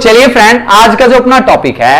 चलिए फ्रेंड, आज का जो अपना टॉपिक है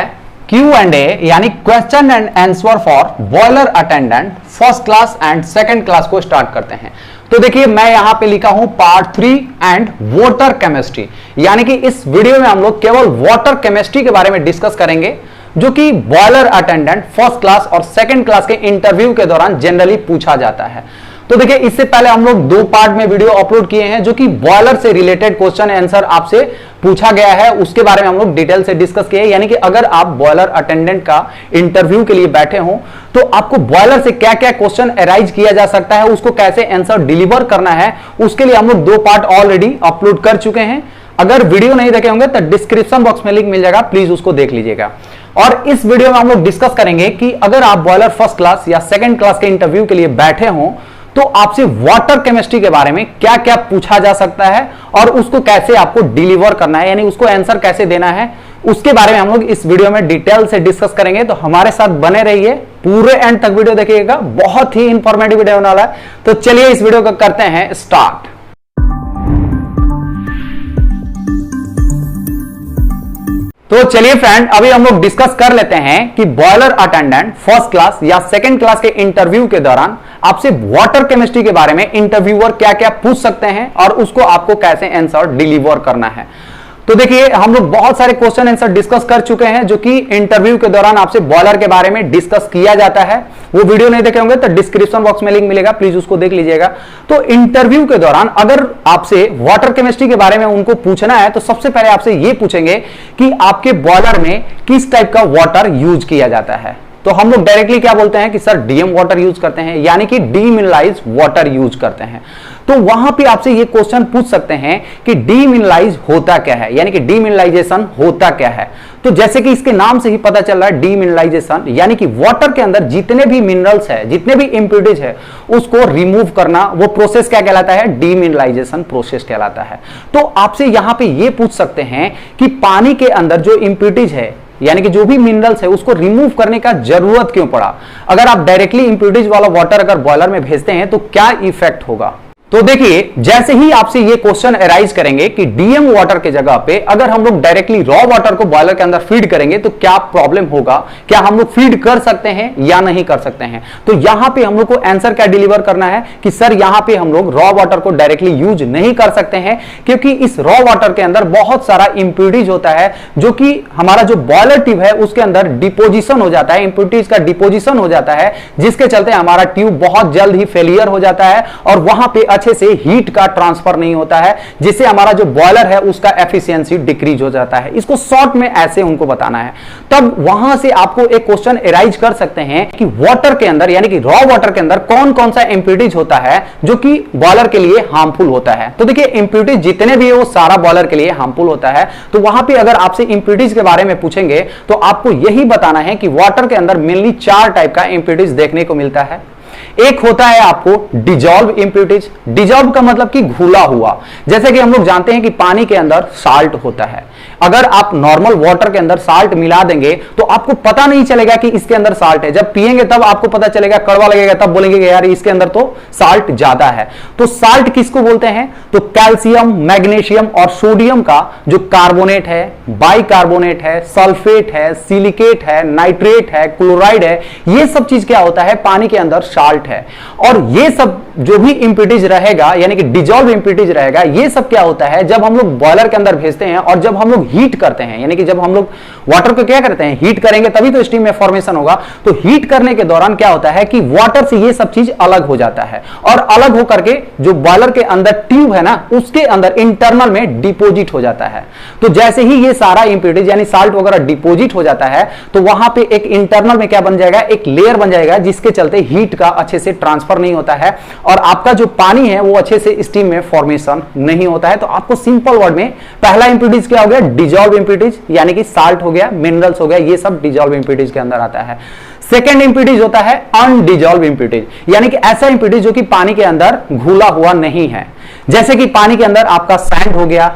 Q&A यानी question and answer for boiler attendant first class and second class को स्टार्ट करते हैं। तो देखिए, मैं यहां पे लिखा हूं पार्ट 3 एंड वाटर केमिस्ट्री, यानी कि इस वीडियो में हम लोग केवल वाटर केमिस्ट्री के बारे में डिस्कस करेंगे, जो कि बॉयलर अटेंडेंट फर्स्ट क्लास और सेकंड क्लास के इंटरव्यू के दौरान जनरली पूछा जाता है। तो देखिए, इससे पहले हम लोग 2 पार्ट में वीडियो अपलोड किए हैं, जो कि बॉयलर से रिलेटेड क्वेश्चन आंसर आपसे पूछा गया है, उसके बारे में हम लोग डिटेल से डिस्कस किए। यानी कि अगर आप बॉयलर अटेंडेंट का इंटरव्यू के लिए बैठे हो तो आपको बॉयलर से क्या क्या क्वेश्चन अराइज किया जा सकता है, उसको कैसे आंसर डिलीवर करना है, उसके लिए हम लोग 2 पार्ट ऑलरेडी अपलोड कर चुके हैं। अगर वीडियो नहीं देखे होंगे तो डिस्क्रिप्शन बॉक्स में लिंक मिल जाएगा, प्लीज उसको देख लीजिएगा। और इस वीडियो में हम लोग डिस्कस करेंगे कि अगर आप बॉयलर फर्स्ट क्लास या सेकंड क्लास के इंटरव्यू के लिए बैठे हो तो आपसे वाटर केमिस्ट्री के बारे में क्या क्या पूछा जा सकता है और उसको कैसे आपको डिलीवर करना है, यानी उसको आंसर कैसे देना है, उसके बारे में हम लोग इस वीडियो में डिटेल से डिस्कस करेंगे। तो हमारे साथ बने रहिए, पूरे एंड तक वीडियो देखिएगा, बहुत ही इंफॉर्मेटिव वीडियो होने वाला है। तो चलिए इस वीडियो को करते हैं स्टार्ट। तो चलिए फ्रेंड, अभी हम लोग डिस्कस कर लेते हैं कि बॉयलर अटेंडेंट फर्स्ट क्लास या सेकंड क्लास के इंटरव्यू के दौरान आपसे वाटर केमिस्ट्री के बारे में इंटरव्यूअर क्या क्या पूछ सकते हैं और उसको आपको कैसे आंसर डिलीवर करना है। तो देखिए, हम लोग बहुत सारे क्वेश्चन आंसर डिस्कस कर चुके हैं, जो कि इंटरव्यू के दौरान आपसे बॉयलर के बारे में डिस्कस किया जाता है। वो वीडियो नहीं देखे होंगे तो डिस्क्रिप्शन बॉक्स में लिंक मिलेगा, प्लीज उसको देख लीजिएगा। तो इंटरव्यू के दौरान अगर आपसे वाटर केमिस्ट्री के बारे में उनको पूछना है तो सबसे पहले आपसे ये पूछेंगे कि आपके बॉयलर में किस टाइप का वाटर यूज किया जाता है। तो हम लोग डायरेक्टली क्या बोलते हैं कि सर डीएम वाटर यूज करते हैं, यानी कि डीमिनरलाइज्ड वाटर यूज करते हैं। तो वहां पे आपसे ये क्वेश्चन पूछ सकते हैं कि डीमिनरलाइज होता क्या है, यानी कि डीमिनरलाइजेशन होता क्या है। तो जैसे कि इसके नाम से ही पता चल रहा है, डीमिनरलाइजेशन यानी कि वाटर के अंदर जितने भी मिनरल्स है, जितने भी इंप्यूरिटीज है, उसको रिमूव करना, वो प्रोसेस क्या कहलाता है, डीमिनरलाइजेशन प्रोसेस कहलाता है। तो आपसे यहां पे ये पूछ सकते हैं कि पानी के अंदर जो इंप्यूरिटीज है, यानी कि जो भी मिनरल्स है, उसको रिमूव करने का जरूरत क्यों पड़ा। अगर आप डायरेक्टली इंप्यूरिटीज वाला वाटर अगर बॉयलर में भेजते हैं तो क्या इफेक्ट होगा। तो देखिए, जैसे ही आपसे ये क्वेश्चन अराइज करेंगे कि डीएम वाटर के जगह पे अगर हम लोग डायरेक्टली रॉ वाटर को बॉयलर के अंदर फीड करेंगे तो क्या प्रॉब्लम होगा, क्या हम लोग फीड कर सकते हैं या नहीं कर सकते हैं। तो यहां पे हम लोग को आंसर क्या डिलीवर करना है कि सर यहां पे हम लोग रॉ वाटर को डायरेक्टली यूज नहीं कर सकते हैं, क्योंकि इस रॉ वाटर के अंदर बहुत सारा इंप्यूरिटीज होता है, जो कि हमारा जो बॉयलर ट्यूब है उसके अंदर डिपोजिशन हो जाता है, इंप्यूरिटीज का डिपोजिशन हो जाता है, जिसके चलते हमारा ट्यूब बहुत जल्द ही फेलियर हो जाता है और वहां पे अच्छे से हीट का ट्रांसफर नहीं होता है, जिससे हमारा जो बॉयलर है उसका एफिशिएंसी डिक्रीज हो जाता है। इसको शॉर्ट में ऐसे उनको बताना है। तब वहां से आपको एक क्वेश्चन अराइज कर सकते हैं कि वाटर के अंदर, यानी कि रॉ वाटर के अंदर कौन कौन सा इंप्यूरिटीज होता है जो कि बॉयलर के लिए हार्मफुल होता है। तो देखिए, इंप्यूरिटीज जितने भी है वो सारा बॉयलर के लिए हार्मफुल होता है। तो वहां पे अगर आपसे इंप्यूरिटीज के बारे में पूछेंगे तो आपको यही बताना है कि वाटर के अंदर मेनली 4 टाइप का इंप्यूरिटीज देखने को मिलता है। एक होता है आपको डिजॉल्व इंप्यूरिटीज। डिजॉल्व का मतलब कि घुला हुआ। जैसे कि हम लोग जानते हैं कि पानी के अंदर साल्ट होता है, अगर आप नॉर्मल वाटर के अंदर साल्ट मिला देंगे तो आपको पता नहीं चलेगा कि इसके अंदर साल्ट है। जब पिएंगे तब आपको पता चलेगा, कड़वा लगेगा, तब बोलेंगे कि यार इसके अंदर तो साल्ट ज्यादा है। तो साल्ट किसको बोलते हैं, तो कैल्शियम, मैग्नीशियम और सोडियम का जो कार्बोनेट है, बाइकार्बोनेट है, सल्फेट है, सिलिकेट है, नाइट्रेट है, क्लोराइड है, ये सब चीज क्या होता है, पानी के अंदर साल्ट है। और ये सब जो भी इंप्यूरिटीज रहेगा, यानी कि डिजॉल्व इंप्यूरिटीज रहेगा, ये सब क्या होता है, जब हम लोग बॉयलर के अंदर भेजते हैं और जब हम लोग हीट करते हैं, यानी कि जब हम लोग वाटर को क्या करते हैं, हीट करेंगे तभी तो स्टीम में फॉर्मेशन होगा। तो हीट करने के दौरान क्या होता है कि वाटर से ये सब चीज अलग हो जाता है और अलग होकर के जो बॉयलर के अंदर ट्यूब है ना, उसके अंदर इंटरनल में डिपोजिट हो जाता है। तो जैसे ही ये सारा इंप्यूरिटीज यानी साल्ट वगैरह डिपोजिट हो जाता है तो वहां पे एक इंटरनल में क्या बन जाएगा, एक लेयर बन जाएगा, जिसके चलते हीट का अच्छे से ट्रांसफर नहीं होता है और आपका जो पानी है वो अच्छे से स्टीम में फॉर्मेशन नहीं होता है। तो आपको सिंपल वर्ड में पहला इंप्यूरिटीज क्या हो गया, डिजॉल्व इंप्यूरिटीज, यानी कि साल्ट हो गया, मिनरल्स हो गया, ये सब डिजॉल्व इंप्यूरिटीज के अंदर आता है। सेकेंड इंप्यूरिटीज होता है अनडिजॉल्व इंप्यूरिटीज, यानी कि ऐसा इंप्यूरिटीज जो कि पानी के अंदर घुला हुआ नहीं है। जैसे कि पानी के अंदर आपका सैंड हो गया,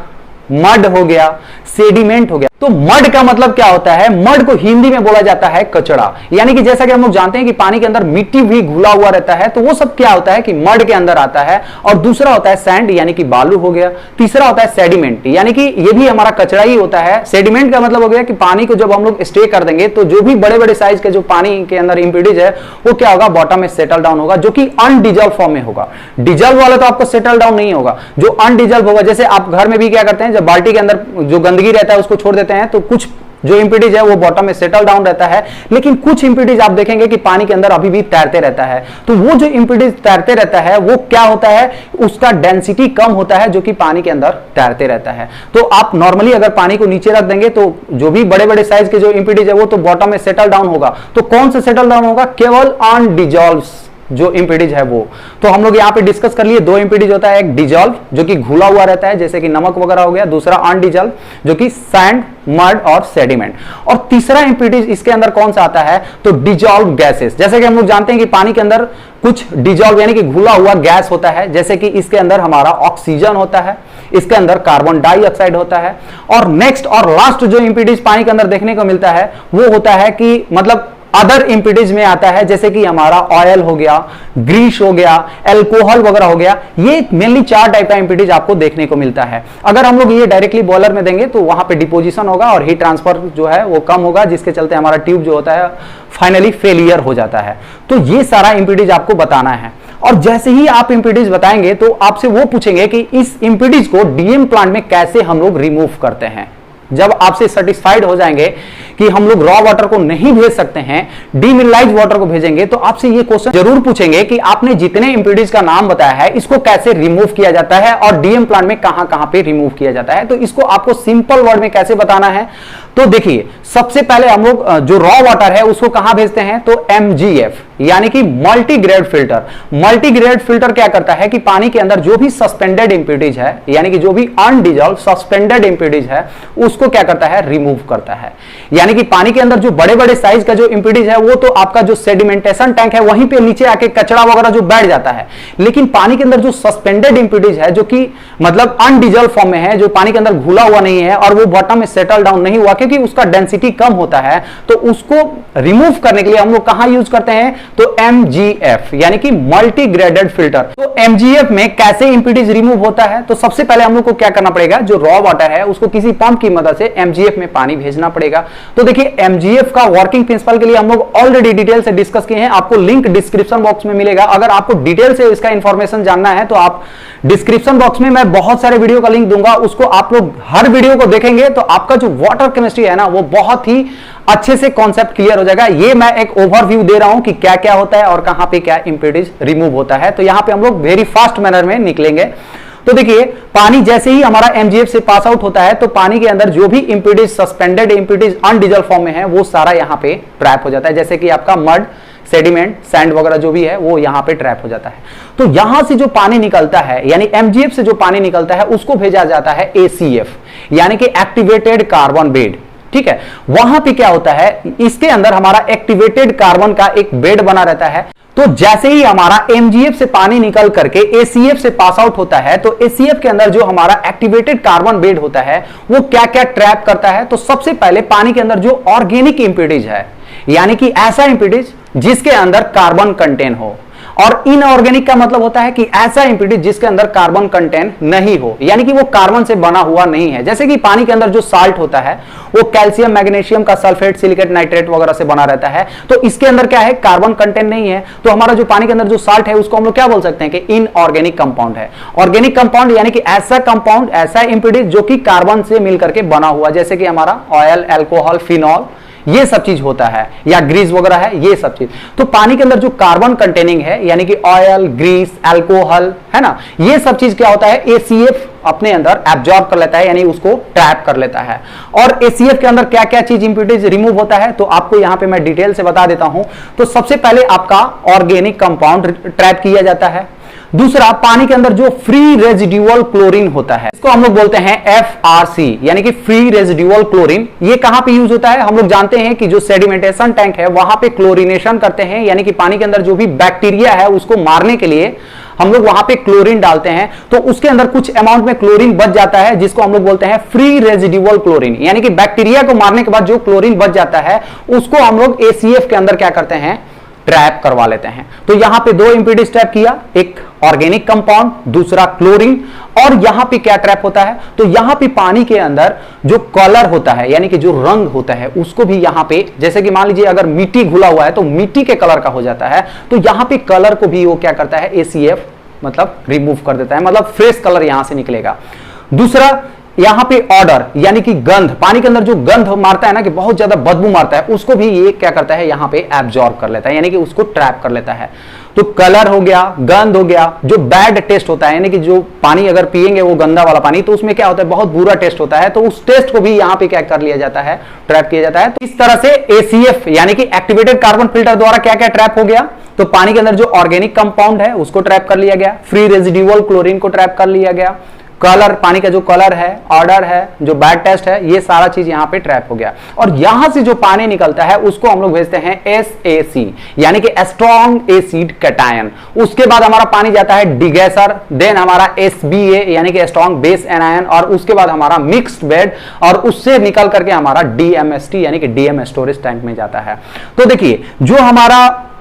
मड हो गया, सेडिमेंट हो गया, तो मड का मतलब क्या होता है? मड को हिंदी में बोला जाता है कचड़ा। यानी कि जैसा कि हम लोग जानते हैं कि पानी के अंदर मिट्टी भी घुला हुआ रहता है, तो वो सब क्या होता है कि मड के अंदर आता है। और दूसरा होता है सैंड, यानी कि बालू हो गया। तीसरा होता है सेडिमेंट, यानी कि ये भी हमारा कचड़ा ही होता है। सेडिमेंट का मतलब हो गया कि पानी को जब हम लोग स्टे कर देंगे तो जो भी बड़े बड़े साइज के जो पानी के अंदर इंप्यूरिटीज है वो क्या होगा? बॉटम में सेटल डाउन होगा, जो कि अनडिजॉल्व फॉर्म में होगा। डिजॉल्व वाला तो आपको सेटल डाउन नहीं होगा, जो अनडिजॉल्व होगा। जैसे आप घर में भी क्या करते हैं, जब बाल्टी के अंदर जो गंदगी रहता है उसको छोड़ देते हैं तो कुछ जो इंप्यूरिटीज है वो बॉटम में सेटल डाउन रहता है, लेकिन कुछ इंप्यूरिटीज आप देखेंगे कि पानी के अंदर अभी भी तैरते रहता है। तो वो जो इंप्यूरिटीज तैरते रहता है वो क्या होता है? उसका डेंसिटी कम होता है, जो कि पानी के अंदर तैरते रहता है। तो आप नॉर्मली अगर पानी को नीचे रख देंगे तो जो भी बड़े बड़े साइज के जो इंप्यूरिटीज है वो तो बॉटम में सेटल डाउन होगा। तो कौन सा सेटल डाउन होगा? केवल अनडिजॉल्व जो इंप्यूरिटीज है वो। तो हम लोग यहां पे डिस्कस कर लिए, दो इंप्यूरिटीज होता है, एक डिजॉल्व जो कि घुला हुआ रहता है जैसे कि नमक वगैरह हो गया, दूसरा अनडिजॉल्व जो कि सैंड, मड और सेडिमेंट। और तीसरा इंप्यूरिटीज इसके अंदर कौन सा आता है? तो डिजॉल्व गैसेस। जैसे कि हम लोग जानते हैं कि पानी के अंदर कुछ डिजॉल्व यानी कि घुला हुआ गैस होता है, जैसे कि इसके अंदर हमारा ऑक्सीजन होता है, इसके अंदर कार्बन डाइऑक्साइड होता है। और नेक्स्ट और लास्ट जो इंप्यूरिटीज पानी के अंदर देखने को मिलता है वो होता है कि मतलब अदर इंप्यूरिटीज में आता है, जैसे कि हमारा ऑयल हो गया, ग्रीस हो गया, अल्कोहल वगैरह हो गया। ये मेनली 4 टाइप का इंप्यूरिटीज आपको देखने को मिलता है। अगर हम लोग ये डायरेक्टली बॉयलर में देंगे तो वहां पे डिपोजिशन होगा और हीट ट्रांसफर जो है वो कम होगा, जिसके चलते हमारा ट्यूब जो होता है फाइनली फेलियर हो जाता है। तो ये सारा इंप्यूरिटीज आपको बताना है। और जैसे ही आप इंप्यूरिटीज बताएंगे तो आपसे वो पूछेंगे कि इस इंप्यूरिटीज को डीएम प्लांट में कैसे हम लोग रिमूव करते हैं। जब आपसे सेटिस्फाइड हो जाएंगे कि हम लोग रॉ वाटर को नहीं भेज सकते हैं, डीमिनरलाइज वाटर को भेजेंगे, तो आपसे ये क्वेश्चन जरूर पूछेंगे कि आपने जितने इंप्यूरिटीज का नाम बताया है इसको कैसे रिमूव किया जाता है और डीएम प्लांट में कहां कहां पे रिमूव किया जाता है। तो इसको आपको सिंपल वर्ड में कैसे बताना है? तो देखिए, सबसे पहले हम लोग जो रॉ वाटर है उसको कहां भेजते हैं? तो एमजीएफ यानी कि मल्टीग्रेड फिल्टर। मल्टीग्रेड फिल्टर क्या करता है कि पानी के अंदर जो भी सस्पेंडेड इंप्यूरिटीज है, यानी कि जो भी अनडिजॉल्व सस्पेंडेड इंप्यूरिटीज है, उसको क्या करता है? रिमूव करता है। यानी कि पानी के अंदर जो बड़े बड़े साइज का जो इंप्यूरिटीज है वो तो आपका जो सेडिमेंटेशन टैंक है वहीं पे नीचे आके कचरा वगैरह जो बैठ जाता है, लेकिन पानी के अंदर जो सस्पेंडेड इंप्यूरिटीज है, जो कि मतलब अनडिजॉल्व फॉर्म में है, जो पानी के अंदर घुला हुआ नहीं है और वो बॉटम में सेटल डाउन नहीं हुआ क्योंकि उसका डेंसिटी कम होता है, तो उसको रिमूव करने के लिए हम लोग कहां यूज करते हैं? तो एमजीएफ यानी कि मल्टीग्रेडेड फिल्टर। तो एमजीएफ में कैसे इंप्यूरिटीज रिमूव होता है? तो सबसे पहले हम लोग को क्या करना पड़ेगा? जो रॉ वाटर है उसको किसी पंप की मदद से एमजीएफ में पानी भेजना पड़ेगा। तो देखिए, एमजीएफ का वर्किंग प्रिंसिपल के लिए हम लोग ऑलरेडी डिटेल से डिस्कस किए हैं, आपको लिंक डिस्क्रिप्शन बॉक्स में मिलेगा। अगर आपको डिटेल से इसका इंफॉर्मेशन जानना है तो आप डिस्क्रिप्शन बॉक्स में मैं बहुत सारे वीडियो का लिंक दूंगा, उसको आप लोग हर वीडियो को देखेंगे तो आपका जो वाटर केमिस्ट्री है ना वो बहुत ही अच्छे से कॉन्सेप्ट क्लियर हो जाएगा। ये मैं एक ओवरव्यू दे रहा हूं कि क्या क्या होता है और कहां पे क्या इंप्यूरिटीज रिमूव होता है। तो यहां पे हम लोग वेरी फास्ट मैनर में निकलेंगे। तो देखिए, पानी जैसे ही हमारा एमजीएफ से पास आउट होता है तो पानी के अंदर जो भी impurities suspended impurities undissolved form में है वो सारा यहां पे ट्रैप हो जाता है, जैसे कि आपका मड, सेडिमेंट, सैंड वगैरह जो भी है वो यहां पे ट्रैप हो जाता है। तो यहां से जो पानी निकलता है यानी एमजीएफ से जो पानी निकलता है उसको भेजा जाता है एसीएफ यानी कि एक्टिवेटेड कार्बन बेड। ठीक है, वहां पे क्या होता है? इसके अंदर हमारा एक्टिवेटेड कार्बन का एक बेड बना रहता है। तो जैसे ही हमारा एमजीएफ से पानी निकल करके एसीएफ से पास आउट होता है तो एसीएफ के अंदर जो हमारा एक्टिवेटेड कार्बन बेड होता है वो क्या क्या ट्रैप करता है? तो सबसे पहले पानी के अंदर जो ऑर्गेनिक इंप्यूरिटीज है, यानी कि ऐसा इंप्यूरिटीज जिसके अंदर कार्बन कंटेन हो, और इनऑर्गेनिक का मतलब होता है कि ऐसा इंप्यूरिटी जिसके अंदर कार्बन कंटेंट नहीं हो, यानी कि वो कार्बन से बना हुआ नहीं है। जैसे कि पानी के अंदर जो साल्ट होता है वो कैल्शियम, मैग्नीशियम का सल्फेट, सिलिकेट, नाइट्रेट वगैरह से बना रहता है, तो इसके अंदर क्या है? कार्बन कंटेंट नहीं है। तो हमारा जो पानी के अंदर जो साल्ट है उसको हम लोग क्या बोल सकते हैं कि इनऑर्गेनिक कंपाउंड है। ऑर्गेनिक कंपाउंड यानी कि ऐसा कंपाउंड, ऐसा इंप्यूरिटी जो कि कार्बन से मिलकर के बना हुआ, जैसे कि हमारा ऑयल, अल्कोहल, फिनॉल, ये सब चीज होता है, या ग्रीस वगैरह है, ये सब चीज। तो पानी के अंदर जो कार्बन कंटेनिंग है यानी कि ऑयल, ग्रीस, अल्कोहल है ना, ये सब चीज क्या होता है? एसीएफ अपने अंदर एब्जॉर्ब कर लेता है, यानी उसको ट्रैप कर लेता है। और एसीएफ के अंदर क्या क्या चीज इंप्यूरिटीज रिमूव होता है तो आपको यहां पे मैं डिटेल से बता देता हूं। तो सबसे पहले आपका ऑर्गेनिक कंपाउंड ट्रैप किया जाता है, दूसरा, पानी के अंदर जो फ्री रेजिडुअल क्लोरीन होता है, इसको हम लोग बोलते हैं FRC, यानी कि फ्री रेजिडुअल क्लोरीन। ये कहां पे यूज होता है? हम लोग जानते हैं कि जो सेडिमेंटेशन टैंक है वहां पे क्लोरीनेशन करते हैं, यानी कि पानी के अंदर जो भी बैक्टीरिया है उसको मारने के लिए हम लोग वहां पे क्लोरीन डालते हैं, तो उसके अंदर कुछ अमाउंट में क्लोरीन बच जाता है, जिसको हम लोग बोलते हैं फ्री रेजिडुअल क्लोरीन। यानी कि बैक्टीरिया को मारने के बाद जो क्लोरीन बच जाता है उसको हम लोग ACF के अंदर क्या करते हैं? ट्रैप करवा लेते हैं। तो यहां पे दो इंपीडेंस ट्रैप किया, एक ऑर्गेनिक कंपाउंड, दूसरा क्लोरीन। और यहां पे क्या ट्रैप होता है? तो यहां पे पानी के अंदर जो कलर होता है, यानी कि जो रंग होता है, उसको भी यहां पे, जैसे कि मान लीजिए अगर मिट्टी घुला हुआ है तो मिट्टी के कलर का हो जाता है, तो यहां पे कलर को भी वो क्या करता है? ACF मतलब रिमूव कर देता है, मतलब फ्रेश कलर यहां से निकलेगा। दूसरा, यहां पे ऑर्डर, यानी कि गंध, पानी के अंदर जो गंध मारता है ना, कि बहुत ज्यादा बदबू मारता है, उसको भी ये क्या करता है? यहां पे एब्जॉर्ब कर लेता है, यानी कि उसको ट्रैप कर लेता है। तो कलर हो गया, गंध हो गया, जो बैड टेस्ट होता है, यानी कि जो पानी अगर पिएंगे वो गंदा वाला पानी, तो उसमें क्या होता है? बहुत बुरा टेस्ट होता है, तो उस टेस्ट को भी यहां पे क्या कर लिया जाता है? ट्रैप किया जाता है। तो इस तरह से ACF यानी कि एक्टिवेटेड कार्बन फिल्टर द्वारा क्या क्या ट्रैप हो गया? तो पानी के अंदर जो ऑर्गेनिक कंपाउंड है उसको ट्रैप कर लिया गया, फ्री रेजिडुअल क्लोरीन को ट्रैप कर लिया गया, कलर, पानी का जो कलर है, ऑर्डर है, जो बैड टेस्ट है, ये सारा चीज यहां पे ट्रैप हो गया। और यहां से जो पानी निकलता है उसको हम लोग भेजते हैं SAC, यानी कि स्ट्रॉन्ग एसिड कैटायन। उसके बाद हमारा पानी जाता है डिगैसर, देन हमारा SBA यानी कि स्ट्रॉन्ग बेस एनायन, और उसके बाद हमारा मिक्स्ड बेड, और उससे निकल करके हमारा DMST यानी कि DM स्टोरेज टैंक में जाता है। तो देखिए, जो हमारा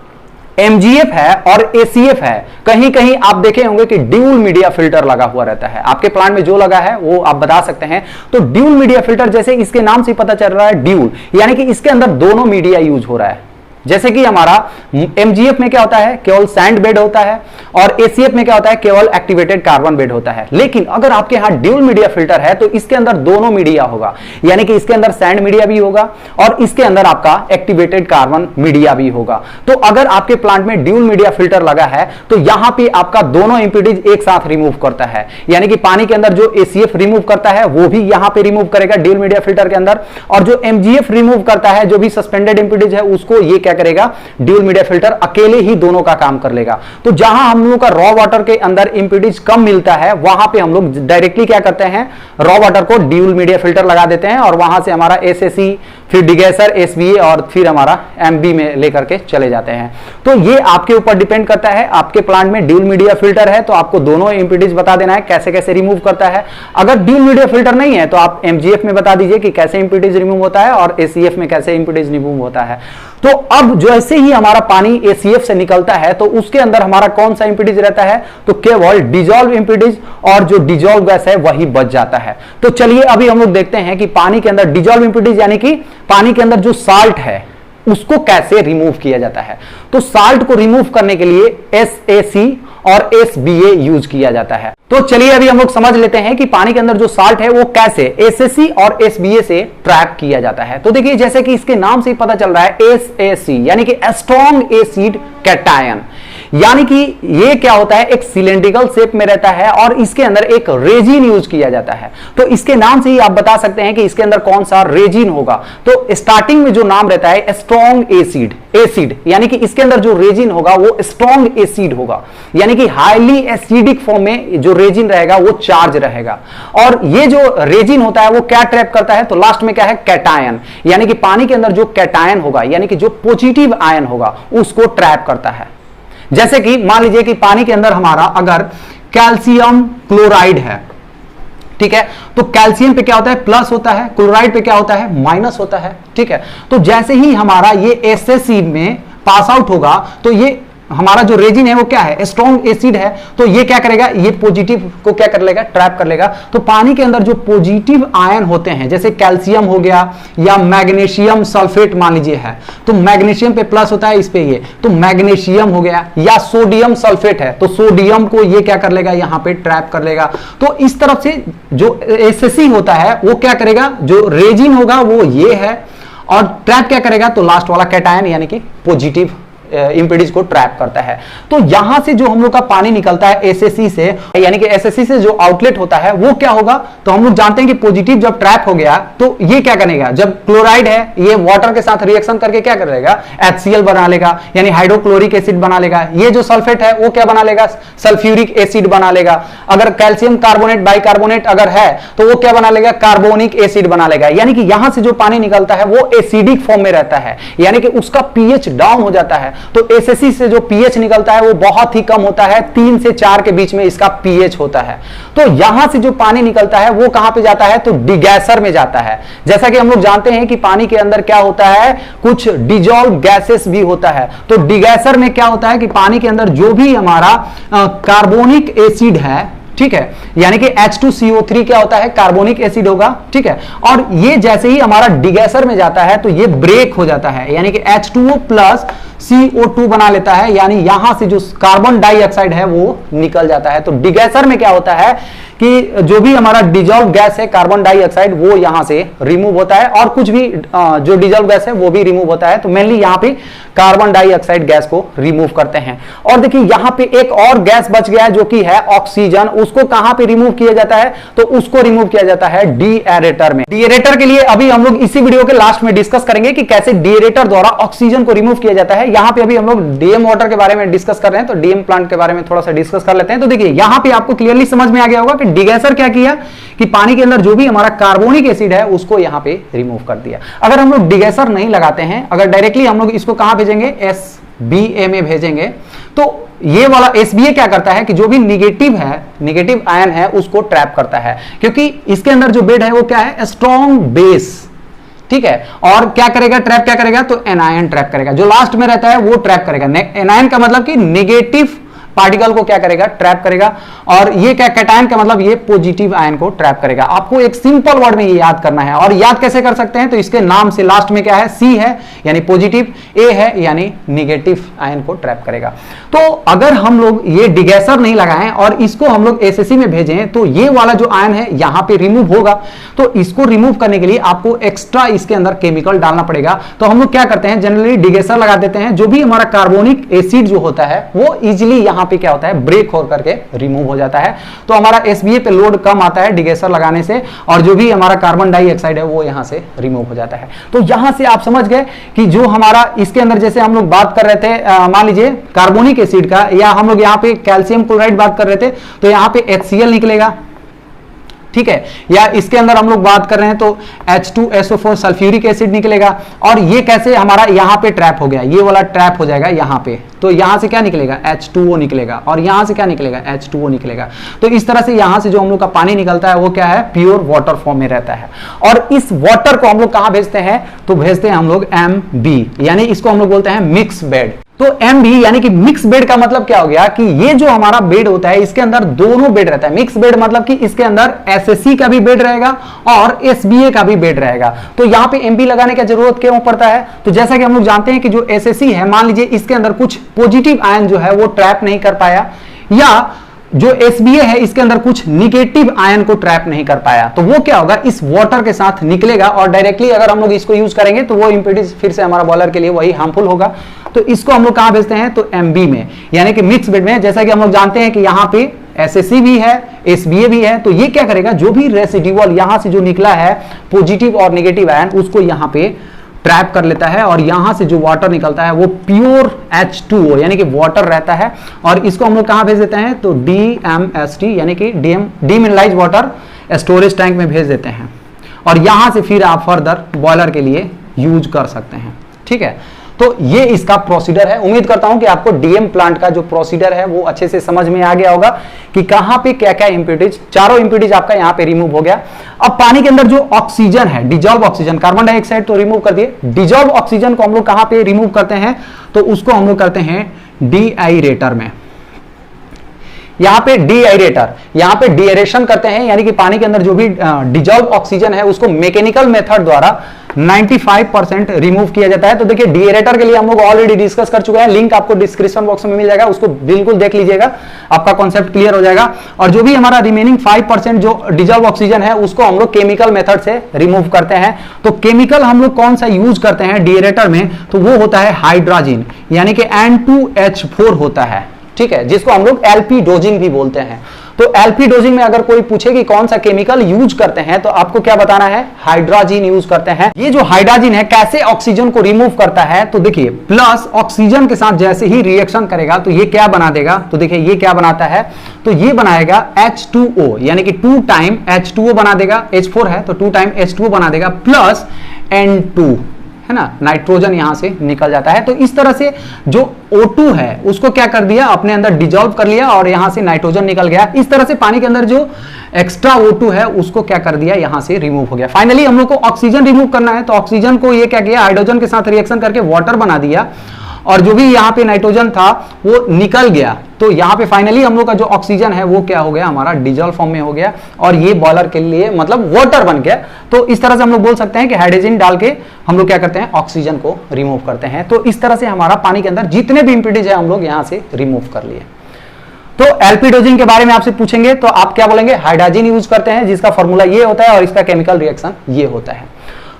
MGF है और ACF है, कहीं कहीं आप देखे होंगे कि ड्यूल मीडिया फिल्टर लगा हुआ रहता है। आपके प्लांट में जो लगा है वो आप बता सकते हैं। तो ड्यूल मीडिया फिल्टर, जैसे इसके नाम से पता चल रहा है ड्यूल, यानी कि इसके अंदर दोनों मीडिया यूज हो रहा है। जैसे कि हमारा MGF में क्या होता है? केवल सैंड बेड होता है, और ACF में क्या होता है? केवल एक्टिवेटेड कार्बन बेड होता है। लेकिन अगर आपके यहां ड्यूल मीडिया फिल्टर है तो इसके अंदर दोनों मीडिया होगा, यानी कि इसके अंदर सैंड मीडिया भी होगा और इसके अंदर आपका एक्टिवेटेड कार्बन मीडिया भी होगा। तो अगर आपके प्लांट में ड्यूल मीडिया फिल्टर लगा है तो यहां पे आपका दोनों इंपीडेंस एक साथ रिमूव करता है, यानी कि पानी के अंदर जो ACF रिमूव करता है वो भी यहां पे रिमूव करेगा ड्यूल मीडिया फिल्टर के अंदर, और जो MGF रिमूव करता है, जो भी सस्पेंडेड इंपीडेंस है, उसको ये क्या करेगा? ड्यूल मीडिया फिल्टर अकेले ही दोनों का काम कर लेगा। तो जहां हम लोग का रॉ वाटर के अंदर इंपीडेंस कम मिलता है, वहां पे हम लोग डायरेक्टली क्या करते हैं? रॉ वाटर को ड्यूल मीडिया फिल्टर लगा देते हैं, और वहां से हमारा SAC, फिर डिगैसर, SBA, और फिर हमारा MB में लेकर के चले जाते हैं। तो ये आपके ऊपर डिपेंड करता है। आपके प्लांट में ड्यूल मीडिया फिल्टर है तो आपको दोनों इंपीडेंस बता देना है कैसे कैसे रिमूव करता है। अगर ड्यूल मीडिया फिल्टर नहीं है तो आप MGF में बता दीजिए कि कैसे इंपीडेंस रिमूव होता है, और ACF में कैसे इंपीडेंस रिमूव होता है। तो अब जैसे ही हमारा पानी ACF से निकलता है तो उसके अंदर हमारा कौन सा इंपीडेंस रहता है? तो केवल डिजॉल्व इंपीडेंस, और जो डिजॉल्व गैस है वही बच जाता है। तो चलिए अभी हम लोग देखते हैं कि पानी के अंदर डिजॉल्व इंपीडेंस, यानी कि पानी के अंदर जो साल्ट है उसको कैसे रिमूव किया जाता है। तो साल्ट को रिमूव करने के लिए SAC और SBA यूज किया जाता है। तो चलिए अभी हम लोग समझ लेते हैं कि पानी के अंदर जो साल्ट है वो कैसे SAC और SBA से ट्रैप किया जाता है। तो देखिए, जैसे कि इसके नाम से ही पता चल रहा है SAC यानी कि स्ट्रॉन्ग एसिड कैटायन, यानी कि ये क्या होता है? एक सिलेंड्रिकल शेप में रहता है और इसके अंदर एक रेजिन यूज किया जाता है। तो इसके नाम से ही आप बता सकते हैं कि इसके अंदर कौन सा रेजिन होगा। तो स्टार्टिंग में जो नाम रहता है स्ट्रॉन्ग एसिड, यानी कि इसके अंदर जो रेजिन होगा वो स्ट्रॉन्ग एसिड होगा, यानी कि हाईली एसिडिक फॉर्म में जो रेजिन रहेगा वो चार्ज रहेगा। और ये जो रेजिन होता है वो क्या ट्रैप करता है? तो लास्ट में क्या है? कैटायन, यानी कि पानी के अंदर जो कैटायन होगा, यानी कि जो पॉजिटिव आयन होगा, उसको ट्रैप करता है। जैसे कि मान लीजिए कि पानी के अंदर हमारा अगर कैल्शियम क्लोराइड है, ठीक है, तो कैल्शियम पे क्या होता है? प्लस होता है, क्लोराइड पे क्या होता है? माइनस होता है, ठीक है। तो जैसे ही हमारा ये SAC में पास आउट होगा तो ये हमारा जो रेजिन है वो क्या है? स्ट्रॉन्ग एसिड है, तो ये क्या करेगा? ये पॉजिटिव को क्या कर लेगा? ट्रैप कर लेगा। तो पानी के अंदर जो पॉजिटिव आयन होते हैं, जैसे कैल्शियम हो गया या मैग्नीशियम सल्फेट मान लीजिए है, तो मैग्नीशियम पे प्लस होता है, इस पे ये, तो मैग्नीशियम हो गया, या सोडियम सल्फेट है तो सोडियम को ये क्या कर लेगा? यहां पे ट्रैप कर लेगा। तो इस तरफ से जो SAC होता है वो क्या करेगा? जो रेजिन होगा वो ये है, और ट्रैप क्या करेगा? तो लास्ट वाला कैटायन यानी कि पॉजिटिव इंपीडेंस को ट्रैप करता है। तो यहां से जो हम लोग का पानी निकलता है एसएससी से, यानी कि एसएससी से जो आउटलेट होता है वो क्या होगा, तो हम लोग जानते हैं कि पॉजिटिव जब ट्रैप हो गया तो ये क्या करेगा, जब क्लोराइड है ये वाटर के साथ रिएक्शन करके क्या कर लेगा, HCl बना लेगा, यानी हाइड्रोक्लोरिक एसिड बना लेगा। ये जो सल्फेट है वो क्या बना लेगा, सल्फ्यूरिक एसिड बना लेगा। अगर कैल्शियम कार्बोनेट बाइकार्बोनेट अगर है तो वो क्या बना लेगा, कार्बोनिक एसिड बना लेगा। यानी कि यहां से जो पानी निकलता है वो एसिडिक फॉर्म में रहता है, यानी कि उसका पीएच डाउन हो जाता है। तो एसएससी से जो पीएच निकलता है वो बहुत ही कम होता है, 3 से 4 के बीच में इसका पीएच होता है। तो यहां से जो पानी निकलता है वो कहां पे जाता है, तो डिगैसर में जाता है। जैसा कि हम लोग जानते हैं कि पानी के अंदर क्या होता है, कुछ डिजॉल्व गैसेस भी होता है। तो डिगैसर में क्या होता है कि पानी के अंदर जो भी हमारा कार्बोनिक एसिड है, ठीक है, यानी कि H2CO3 क्या होता है, कार्बोनिक एसिड होगा, ठीक है। और ये जैसे ही हमारा डिगैसर में जाता है तो ये ब्रेक हो जाता है, यानी कि H2O प्लस CO2 बना लेता है, यानी यहां से जो कार्बन डाइऑक्साइड है वो निकल जाता है। तो डिगैसर में क्या होता है कि जो भी हमारा डिजॉल्व गैस है कार्बन डाइऑक्साइड वो यहां से रिमूव होता है, और कुछ भी जो डिजॉल्व गैस है वो भी रिमूव होता है। तो मेनली यहां पे कार्बन डाइऑक्साइड गैस को रिमूव करते हैं। और देखिए यहां पे एक और गैस बच गया है जो कि है ऑक्सीजन। उसको कहां पे रिमूव किया जाता है, तो उसको रिमूव किया जाता है डीएरेटर में। डीएरेटर के लिए अभी हम लोग इसी वीडियो के लास्ट में डिस्कस करेंगे कि कैसे डीएरेटर द्वारा ऑक्सीजन को रिमूव किया जाता है। यहां पे अभी हम लोग डीएम वाटर के बारे में डिस्कस कर रहे हैं, तो डीएम प्लांट के बारे में थोड़ा सा डिस्कस कर लेते हैं। तो देखिए यहां पे आपको क्लियरली समझ में आ गया होगा कि डिगैसर क्या किया कि पानी के अंदर जो भी हमारा कार्बोनिक एसिड है उसको यहां पे रिमूव कर दिया। अगर हम लोग डिगैसर नहीं लगाते हैं, अगर डायरेक्टली हम लोग इसको कहां भेजेंगे, SBA में भेजेंगे, तो ये वाला SBA क्या करता है कि जो भी निगेटिव है, निगेटिव आयन है उसको ट्रैप करता है, क्योंकि इसके अंदर जो बेड है वो क्या है, स्ट्रॉन्ग बेस, ठीक है। और क्या करेगा, ट्रैप क्या करेगा, तो एनायन ट्रैप करेगा। जो लास्ट में रहता है वो ट्रैप करेगा। एनायन का मतलब कि नेगेटिव पार्टिकल को क्या करेगा, ट्रैप करेगा। और ये क्या, कैटायन का मतलब ये पॉजिटिव आयन को ट्रैप करेगा। आपको एक सिंपल वर्ड में ये याद करना है। और याद कैसे कर सकते हैं, तो इसके नाम से लास्ट में क्या है, C है यानी पॉजिटिव, A है यानी निगेटिव आयन को ट्रैप करेगा। तो अगर हम लोग ये डिगैसर नहीं लगाएं और इसको हम लोग एसएससी में भेजें तो ये वाला जो आयन है यहां पे रिमूव होगा। तो इसको रिमूव करने के लिए आपको एक्स्ट्रा इसके अंदर केमिकल डालना पड़ेगा। तो हम लोग क्या करते हैं, जनरली डिगैसर लगा देते हैं। जो भी हमारा कार्बोनिक एसिड जो होता है वो इजिली यहां पे क्या होता है, ब्रेक हो करके रिमूव हो जाता है। तो हमारा SBA पे लोड कम आता है डिगैसर लगाने से, और जो भी हमारा कार्बन डाइऑक्साइड है वो यहां से रिमूव हो जाता है। तो यहां से आप समझ गए कि जो हमारा इसके अंदर, जैसे हम लोग बात कर रहे थे, मान लीजिए कार्बोनिक एसिड का, या हम लोग यहां पे कैल्शियम क्लोराइड बात कर रहे थे, तो यहां पे HCl निकलेगा, ठीक है। या इसके अंदर हम लोग बात कर रहे हैं तो H2SO4 सल्फ्यूरिक एसिड निकलेगा। और ये कैसे हमारा यहां पे ट्रैप हो गया, ये वाला ट्रैप हो जाएगा यहां पे। तो यहां से क्या निकलेगा, H2O निकलेगा, और यहां से क्या निकलेगा, H2O निकलेगा। तो इस तरह से यहां से जो हम लोग का पानी निकलता है वो क्या है, प्योर वाटर फॉर्म में रहता है। और इस वाटर को हम लोग कहां भेजते हैं, तो भेजते हैं हम लोग MB, यानी इसको हम लोग बोलते हैं मिक्स बेड। तो MB यानी कि मिक्स बेड का मतलब क्या हो गया कि ये जो हमारा बेड होता है इसके अंदर दोनों बेड रहता है। मिक्स बेड मतलब कि इसके अंदर SSC का भी बेड रहेगा और SBA का भी बेड रहेगा। तो यहां पे MB लगाने की जरूरत क्यों पड़ता है, तो जैसा कि हम लोग जानते हैं कि जो SSC है, मान लीजिए इसके अंदर कुछ पॉजिटिव आयन जो है वो ट्रैप नहीं कर पाया, या जो SBA है इसके अंदर कुछ निगेटिव आयन को ट्रैप नहीं कर पाया, तो वो क्या होगा, इस वाटर के साथ निकलेगा। और डायरेक्टली अगर हम लोग इसको यूज करेंगे तो वो इंपीडेंस फिर से हमारा बॉयलर के लिए वही हार्मफुल होगा। तो इसको हम लोग कहां भेजते हैं, तो MB में, यानी कि मिक्स बेड में। जैसा कि हम लोग जानते हैं कि यहां पे SSC भी है, SBA भी है। तो ये क्या करेगा, जो भी रेसिड्यूअल यहां से जो निकला है पॉजिटिव और नेगेटिव आयन, उसको यहां पे ट्रैप कर लेता है, और यहां से जो वाटर निकलता है वो प्योर H2O यानी कि वाटर रहता है। और इसको हम लोग कहां भेज देते हैं, तो DMST यानी कि डीमिनरलाइज्ड वाटर स्टोरेज टैंक में भेज देते हैं। और यहां से फिर आप फर्दर बॉयलर के लिए यूज कर सकते हैं, ठीक है। तो ये इसका प्रोसीजर है। उम्मीद करता हूं कि आपको डीएम प्लांट का जो प्रोसीजर है वो अच्छे से समझ में आ गया होगा कि कहां पे क्या क्या इंप्योरिटीज, चारों इंप्योरिटीज आपका यहां पे रिमूव हो गया। अब पानी के अंदर जो ऑक्सीजन है, डिजॉल्व ऑक्सीजन, कार्बन डाइऑक्साइड तो रिमूव कर दिए, डिजॉल्व ऑक्सीजन को हम लोग कहां पे रिमूव करते हैं, तो उसको हम लोग करते हैं डीआईरेटर में। यहाँ पे डीएरेटर, यहाँ पे डीएरेशन करते हैं, यानी कि पानी के अंदर जो भी डिजॉल्व ऑक्सीजन है उसको मैकेनिकल मेथड द्वारा 95% रिमूव किया जाता है। तो देखिए डीएरेटर के लिए हम लोग ऑलरेडी डिस्कस कर चुके हैं, लिंक आपको डिस्क्रिप्शन बॉक्स में मिल जाएगा, उसको बिल्कुल देख लीजिएगा, आपका कॉन्सेप्ट क्लियर हो जाएगा। और जो भी हमारा रिमेनिंग 5% जो डिजॉल्व ऑक्सीजन है उसको हम लोग केमिकल मेथड से रिमूव करते हैं। तो केमिकल हम लोग कौन सा यूज करते हैं डीएरेटर में, तो वो होता है हाइड्रोजन, यानी कि N2H4 होता है, ठीक है, जिसको हम लोग एलपी डोजिंग भी बोलते हैं। तो एलपी डोजिंग में अगर कोई पूछे कि कौन सा केमिकल यूज करते हैं तो आपको क्या बताना है, हाइड्रोजन यूज करते हैं। ये जो हाइड्रोजन है कैसे ऑक्सीजन को रिमूव करता है, तो देखिए प्लस ऑक्सीजन के साथ जैसे ही रिएक्शन करेगा तो ये क्या बना देगा, तो देखिए ये क्या बनाता है, तो ये बनाएगा H2O, यानी कि 2 टाइम H2O बना देगा, H4 है तो 2 टाइम H2O बना देगा प्लस N2, है ना, नाइट्रोजन यहां से निकल जाता है। तो इस तरह से जो O2 है उसको क्या कर दिया, अपने अंदर डिजॉल्व कर लिया और यहां से नाइट्रोजन निकल गया। इस तरह से पानी के अंदर जो एक्स्ट्रा O2 है उसको क्या कर दिया, यहां से रिमूव हो गया। फाइनली हम लोग को ऑक्सीजन रिमूव करना है, तो ऑक्सीजन को ये क्या किया, हाइड्रोजन के साथ रिएक्शन करके वाटर बना दिया और जो भी यहाँ पे नाइट्रोजन था वो निकल गया। तो यहाँ पे फाइनली हम लोग का जो ऑक्सीजन है वो क्या हो गया, हमारा डिजॉल्व फॉर्म में हो गया और ये बॉयलर के लिए मतलब वाटर बन गया। तो इस तरह से हम लोग बोल सकते हैं कि हाइड्रोजन डाल के हम लोग क्या करते हैं, ऑक्सीजन को रिमूव करते हैं। तो इस तरह से हमारा पानी के अंदर जितने भी इंप्योरिटीज है हम लोग यहाँ से रिमूव कर लिए। तो एलपी डोजिंग के बारे में आपसे पूछेंगे तो आप क्या बोलेंगे, हाइड्रोजन यूज करते हैं, जिसका फॉर्मूला ये होता है और इसका केमिकल रिएक्शन ये होता है।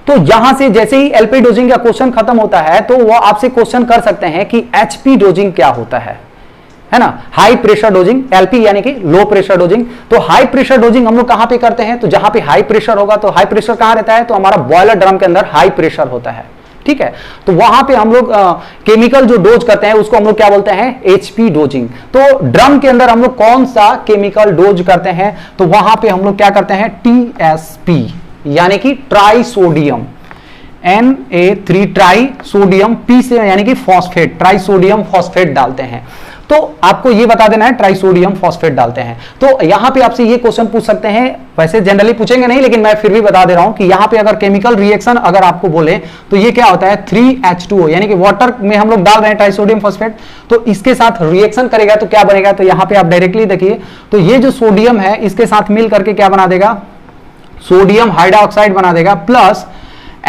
तो यहां से जैसे ही एलपी डोजिंग का क्वेश्चन खत्म होता है तो वो आपसे क्वेश्चन कर सकते हैं कि एचपी डोजिंग क्या होता है ना, हाई प्रेशर डोजिंग, एलपी यानी कि लो प्रेशर डोजिंग। तो हाई प्रेशर डोजिंग हम लोग कहां पे करते हैं, तो जहां पे हाई प्रेशर होगा, तो हाई प्रेशर कहां रहता है, तो हमारा बॉयलर ड्रम के अंदर हाई प्रेशर होता है, ठीक है। तो वहां पे हम लोग केमिकल जो डोज करते हैं उसको हम लोग क्या बोलते हैं, एचपी डोजिंग। तो ड्रम के अंदर हम लोग कौन सा केमिकल डोज करते हैं, तो वहां पे हम लोग क्या करते हैं, टीएसपी यानी कि try sodium, Na3 try sodium, P से यानी कि फॉस्फेट, ट्राई सोडियम फॉस्फेट डालते हैं। तो आपको ये बता देना है ट्राई सोडियम फॉस्फेट डालते हैं। तो यहां पे आपसे ये क्वेश्चन पूछ सकते हैं, वैसे जनरली पूछेंगे नहीं लेकिन मैं फिर भी बता दे रहा हूं कि यहां पे अगर केमिकल रिएक्शन अगर आपको बोले तो ये क्या होता है, 3H2O, यानी कि वाटर में हम लोग डाल रहे हैं ट्राई सोडियम फॉस्फेट, तो इसके साथ रिएक्शन करेगा तो क्या बनेगा, तो यहां पे आप डायरेक्टली देखिए, तो ये जो सोडियम है इसके साथ मिल करके क्या बना देगा, सोडियम हाइड्रोक्साइड बना देगा प्लस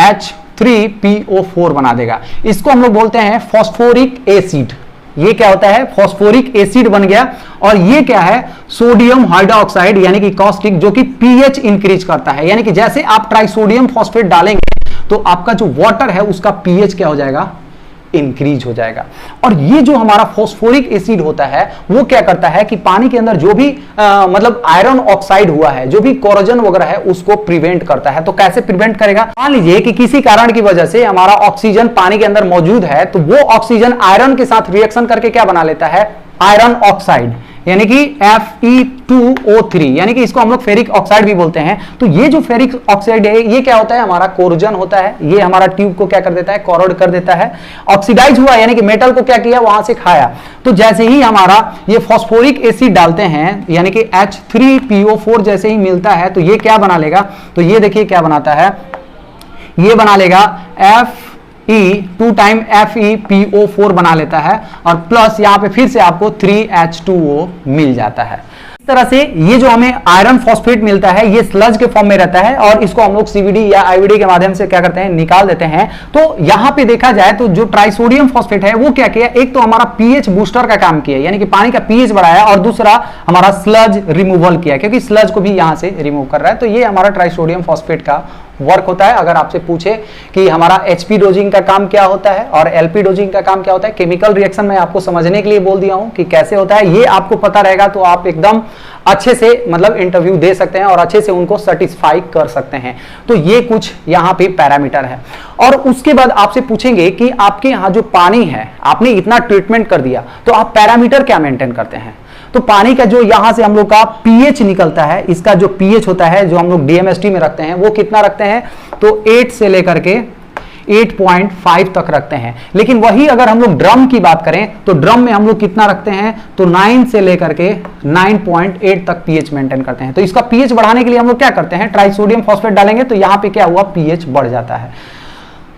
H3PO4 बना देगा। इसको हम लोग बोलते हैं फॉस्फोरिक एसिड। ये क्या होता है, फॉस्फोरिक एसिड बन गया। और ये क्या है, सोडियम हाइड्रोक्साइड यानी कि कॉस्टिक, जो कि पीएच इंक्रीज करता है, यानी कि जैसे आप ट्राइसोडियम फॉस्फेट डालेंगे तो आपका जो वाटर है उसका पीएच क्या हो जाएगा, इंक्रीज हो जाएगा। और ये जो हमारा फॉस्फोरिक एसिड होता है वो क्या करता है कि पानी के अंदर जो भी मतलब आयरन ऑक्साइड हुआ है, जो भी कोरोजन वगैरह है, उसको प्रिवेंट करता है। तो कैसे प्रिवेंट करेगा, मान लीजिए कि किसी कारण की वजह से हमारा ऑक्सीजन पानी के अंदर मौजूद है, तो वो ऑक्सीजन आयरन के साथ रिएक्शन करके क्या बना लेता है, आयरन ऑक्साइड, यानी कि Fe2O3, यानी कि इसको हम लोग फेरिक ऑक्साइड भी बोलते हैं। तो ये जो फेरिक ऑक्साइड है ये क्या होता है, हमारा कोरोजन होता है, ये हमारा ट्यूब को क्या कर देता है, कोरोड कर देता है। ऑक्सीडाइज हुआ यानी कि मेटल को क्या किया, वहां से खाया। तो जैसे ही हमारा ये फॉस्फोरिक एसिड डालते हैं यानी कि H3PO4 जैसे ही मिलता है तो ये क्या बना लेगा, तो ये देखिए क्या बनाता है, ये बना लेगा Fe 2 टाइम FePO4 बना लेता है और प्लस यहां पे फिर से आपको 3H2O मिल जाता है। इस तरह से ये जो हमें आयरन फॉस्फेट मिलता है ये स्लज के फॉर्म में रहता है और इसको हम लोग CVD या IVD के माध्यम से क्या करते हैं, निकाल देते हैं। तो यहां पे देखा जाए तो जो ट्राइसोडियम फॉस्फेट है वो क्या किया, एक तो हमारा पीएच बूस्टर का काम किया, यानी कि पानी का पीएच बढ़ाया, और दूसरा हमारा स्लज रिमूवल किया, क्योंकि स्लज को भी यहां से रिमूव कर रहा है। तो ये हमारा ट्राइसोडियम फॉस्फेट का वर्क होता है। अगर आपसे पूछे कि हमारा एचपी डोजिंग का काम क्या होता है और एलपी डोजिंग का काम क्या होता है, केमिकल रिएक्शन में आपको समझने के लिए बोल दिया हूं कि कैसे होता है, ये आपको पता रहेगा तो आप एकदम अच्छे से मतलब इंटरव्यू दे सकते हैं और अच्छे से उनको सेटिस्फाई कर सकते हैं। तो ये कुछ यहाँ पे पैरामीटर है। और उसके बाद आपसे पूछेंगे कि आपके यहाँ जो पानी है, आपने इतना ट्रीटमेंट कर दिया तो आप पैरामीटर क्या मेंटेन करते हैं। तो पानी का जो यहां से हम लोग का पीएच निकलता है, इसका जो पीएच होता है जो हम लोग डीएमएसटी में रखते हैं वो कितना रखते हैं, तो 8 से लेकर के 8.5 तक रखते हैं। लेकिन वही अगर हम लोग ड्रम की बात करें तो ड्रम में हम लोग कितना रखते हैं, तो 9 से लेकर के 9.8 तक पीएच मेंटेन करते हैं। तो इसका पीएच बढ़ाने के लिए हम लोग क्या करते हैं, ट्राइसोडियम फॉस्फेट डालेंगे तो यहां पे क्या हुआ, पीएच बढ़ जाता है।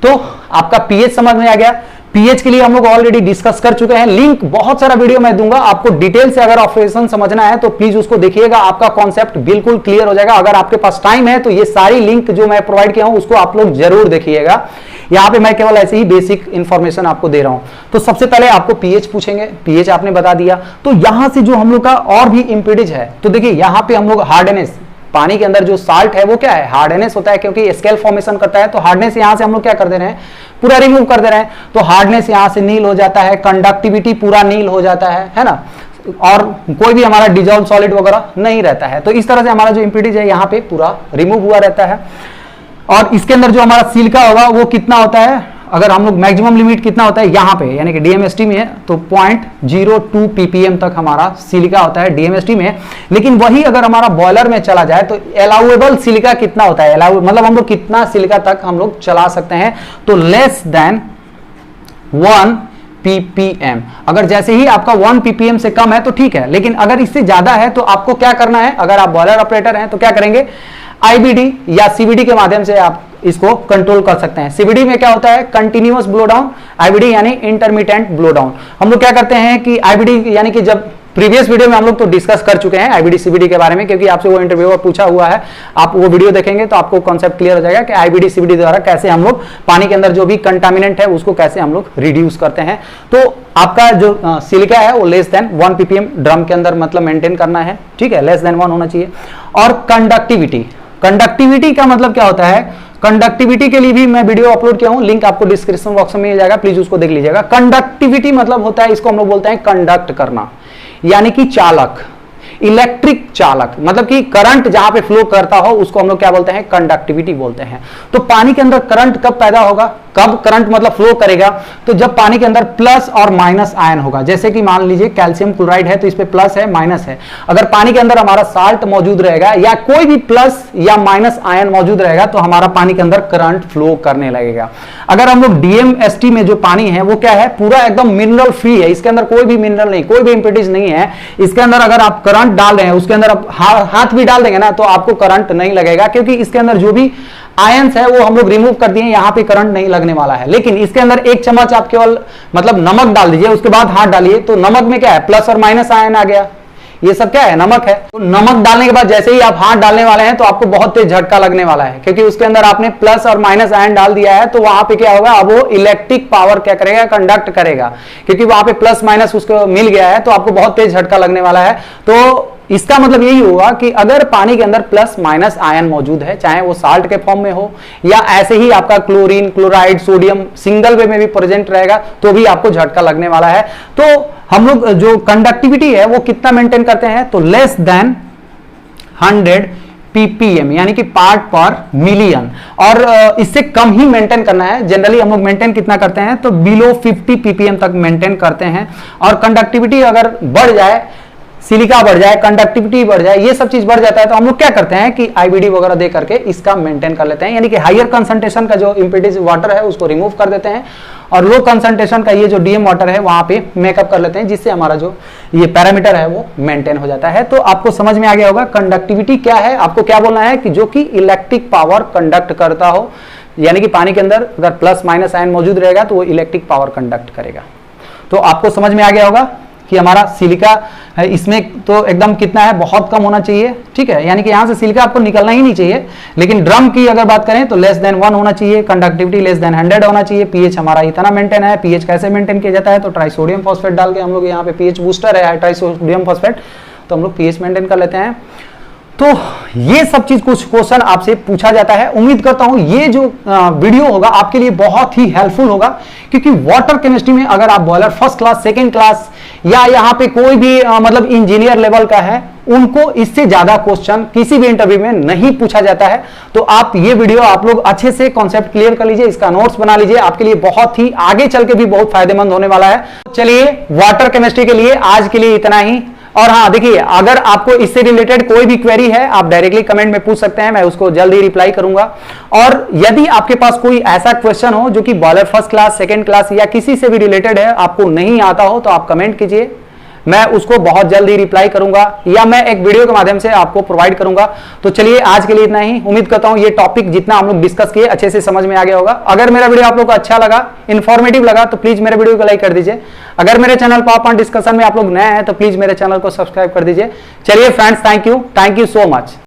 तो आपका पीएच समझ में आ गया। पीएच के लिए हम लोग ऑलरेडी डिस्कस कर चुके हैं, लिंक बहुत सारा वीडियो मैं दूंगा आपको डिटेल से। अगर ऑपरेशन समझना है तो प्लीज उसको देखिएगा, आपका कॉन्सेप्ट बिल्कुल क्लियर हो जाएगा। अगर आपके पास टाइम है तो ये सारी लिंक जो मैं प्रोवाइड किया हूं उसको आप लोग जरूर देखिएगा। यहां पे मैं केवल ऐसे ही बेसिक इंफॉर्मेशन आपको दे रहा हूं। तो सबसे पहले आपको पीएच पूछेंगे, पीएच आपने बता दिया। तो यहां से जो हम लोग का और भी इंपीडेंस है, तो देखिए यहां पे हम लोग हार्डनेस, पानी के अंदर जो साल्ट है वो क्या है, हार्डनेस होता है, क्योंकि स्केल फॉर्मेशन करता है। तो हार्डनेस यहां से हम लोग क्या कर दे रहे हैं, पूरा रिमूव कर दे रहे हैं। तो हार्डनेस यहां से नील हो जाता है, कंडक्टिविटी पूरा नील हो जाता है ना, और कोई भी हमारा डिजॉल्व सॉलिड वगैरह नहीं रहता है। तो इस तरह से हमारा जो इंपीडेंस है यहाँ पे पूरा रिमूव हुआ रहता है। और इसके अंदर जो हमारा सिलिका होगा वो कितना होता है, अगर हम लोग मैक्सिमम लिमिट कितना होता है यहाँ पे, यानी कि डीएमएसटी में है तो 0.02 ppm तक हमारा सिलिका होता है डीएमएसटी में। लेकिन वही अगर हमारा बॉयलर में चला जाए तो अलाउएबल सिलिका कितना होता है, मतलब हम लोग कितना सिलिका तक हम लोग चला सकते हैं, तो लेस देन 1 ppm। अगर जैसे ही आपका 1 ppm से कम है तो ठीक है, लेकिन अगर इससे ज्यादा है तो आपको क्या करना है, अगर आप बॉयलर ऑपरेटर हैं तो क्या करेंगे, आईबीडी या सीबीडी के माध्यम से आप इसको कंट्रोल कर सकते हैं। सीबीडी में क्या होता है, कंटिन्यूअस ब्लो डाउन, आईबीडी यानी इंटरमिटेंट ब्लो डाउन। हम लोग क्या करते हैं कि आईबीडी यानी कि जब प्रीवियस वीडियो में हम लोग तो डिस्कस कर चुके हैं आईबीडी सीबीडी के बारे में, क्योंकि आपसे वो इंटरव्यूअर पूछा हुआ है। आप वो वीडियो देखेंगे तो आपको कॉन्सेप्ट क्लियर हो जाएगा कि आईबीडी सीबीडी द्वारा कैसे हम लोग पानी के अंदर जो भी कंटामिनेंट है उसको कैसे हम लोग रिड्यूस करते हैं। तो आपका जो सिलिका है वो लेस देन 1 ppm ड्रम के अंदर मतलब मेंटेन करना है, ठीक है, लेस देन 1 होना चाहिए। और कंडक्टिविटी, कंडक्टिविटी का मतलब क्या होता है, कंडक्टिविटी के लिए भी मैं वीडियो अपलोड किया हूं, लिंक आपको डिस्क्रिप्शन बॉक्स में मिल जाएगा, प्लीज उसको देख लीजिएगा। कंडक्टिविटी मतलब होता है, इसको हम लोग बोलते हैं कंडक्ट करना, यानी कि चालक, इलेक्ट्रिक चालक, मतलब कि करंट जहां पे फ्लो करता हो उसको हम लोग क्या बोलते हैं, कंडक्टिविटी बोलते हैं। तो पानी के अंदर करंट कब पैदा होगा, कब करंट मतलब फ्लो करेगा, तो जब पानी के अंदर प्लस और माइनस आयन होगा। जैसे कि मान लीजिए कैल्शियम क्लोराइड है तो इस पे प्लस है माइनस है, अगर पानी के अंदर हमारा साल्ट मौजूद रहेगा या कोई भी प्लस या माइनस आयन मौजूद रहेगा तो हमारा पानी के अंदर करंट फ्लो करने लगेगा। अगर हम लोग डीएमएसटी में जो पानी है वो क्या है, पूरा एकदम मिनरल फ्री है, इसके अंदर कोई भी मिनरल नहीं, कोई भी इंपिडेंस नहीं है, इसके अंदर अगर आप करंट डाल रहे हैं उसके अंदर आप हाथ भी डाल देंगे ना तो आपको करंट नहीं लगेगा, क्योंकि इसके अंदर जो भी आयंस है वो हम लोग रिमूव कर दिए, यहां पे करंट नहीं लगने वाला है। लेकिन इसके अंदर 1 चम्मच आप केवल मतलब नमक डाल दीजिए, उसके बाद हाथ डालिए, तो नमक में क्या है, प्लस और माइनस आयन आ गया, ये सब क्या है, नमक है। तो नमक डालने के बाद जैसे ही आप हाथ डालने वाले हैं तो आपको बहुत तेज झटका लगने वाला है, क्योंकि उसके अंदर आपने प्लस और माइनस आयन डाल दिया है। तो वहां पे क्या होगा, अब वो इलेक्ट्रिक पावर क्या करेगा, कंडक्ट करेगा, क्योंकि वहां पे प्लस माइनस उसको मिल गया है, तो आपको बहुत तेज झटका लगने वाला है। तो इसका मतलब यही होगा कि अगर पानी के अंदर प्लस माइनस आयन मौजूद है, चाहे वो साल्ट के फॉर्म में हो या ऐसे ही आपका chlorine, chloride, sodium single way में भी प्रेजेंट रहेगा तो भी आपको झटका लगने वाला है। तो हम लोग जो कंडक्टिविटी है वो कितना मेंटेन करते हैं, तो लेस देन 100 ppm यानी कि पार्ट पर मिलियन, और इससे कम ही मेंटेन करना है। जनरली हम लोग मेंटेन कितना करते हैं, तो बिलो 50 ppm तक मेंटेन करते हैं। और कंडक्टिविटी अगर बढ़ जाए, सिलिका बढ़ जाए, कंडक्टिविटी बढ़ जाए, ये सब चीज बढ़ जाता है, तो हम लोग क्या करते हैं कि आईबीडी वगैरह दे करके इसका मेंटेन कर लेते हैं, यानी कि हायर कंसंट्रेशन का जो इंपिडेंस वाटर है उसको रिमूव कर देते हैं, और लो कंसंट्रेशन का ये जो डीएम वाटर है वहां पे मेकअप कर लेते हैं, जिससे हमारा जो ये पैरामीटर है वो मेंटेन हो जाता है। तो आपको समझ में आ गया होगा कंडक्टिविटी क्या है। आपको क्या बोलना है कि जो कि इलेक्ट्रिक पावर कंडक्ट करता हो, यानी कि पानी के अंदर अगर प्लस माइनस आयन मौजूद रहेगा तो वो इलेक्ट्रिक पावर कंडक्ट करेगा। तो आपको समझ में आ गया होगा कि हमारा सिलिका है, इसमें तो एकदम कितना है, बहुत कम होना चाहिए, ठीक है, यानी कि यहां से सिलिका आपको निकलना ही नहीं चाहिए। लेकिन ड्रम की अगर बात करें तो लेस देन 1 होना चाहिए, कंडक्टिविटी लेस देन 100 होना चाहिए, पीएच हमारा इतना मेंटेन है। पीएच कैसे मेंटेन किया जाता है, तो ट्राइसोडियम फॉस्फेट डाल के हम लोग यहाँ पे पीएच बूस्टर है ट्राइसोडियम फॉस्फेट, तो हम लोग पीएच मेंटेन कर लेते हैं। तो ये सब चीज कुछ क्वेश्चन आपसे पूछा जाता है। उम्मीद करता हूं ये जो वीडियो होगा आपके लिए बहुत ही हेल्पफुल होगा, क्योंकि वाटर केमिस्ट्री में अगर आप boiler first class, second class या यहाँ पे कोई भी मतलब इंजीनियर लेवल का है, उनको इससे ज्यादा क्वेश्चन किसी भी इंटरव्यू में नहीं पूछा जाता है। तो आप ये वीडियो आप लोग अच्छे से कॉन्सेप्ट क्लियर कर लीजिए, इसका नोट्स बना लीजिए, आपके लिए बहुत ही आगे चल के भी बहुत फायदेमंद होने वाला है। चलिए वाटर केमिस्ट्री के लिए आज के लिए इतना ही। और हाँ देखिए, अगर आपको इससे रिलेटेड कोई भी क्वेरी है आप डायरेक्टली कमेंट में पूछ सकते हैं, मैं उसको जल्दी रिप्लाई करूंगा। और यदि आपके पास कोई ऐसा क्वेश्चन हो जो कि boiler first class, second class या किसी से भी रिलेटेड है, आपको नहीं आता हो, तो आप कमेंट कीजिए, मैं उसको बहुत जल्दी रिप्लाई करूंगा या मैं एक वीडियो के माध्यम से आपको प्रोवाइड करूंगा। तो चलिए आज के लिए इतना ही। उम्मीद करता हूं ये टॉपिक जितना हम लोग डिस्कस किए अच्छे से समझ में आ गया होगा। अगर मेरा वीडियो आप लोग को अच्छा लगा, इंफॉर्मेटिव लगा, तो प्लीज मेरे वीडियो को लाइक कर दीजिए। अगर मेरे चैनल पावर डिस्कशन में आप लोग नए हैं तो प्लीज मेरे चैनल को सब्सक्राइब कर दीजिए। चलिए friends, thank you so much.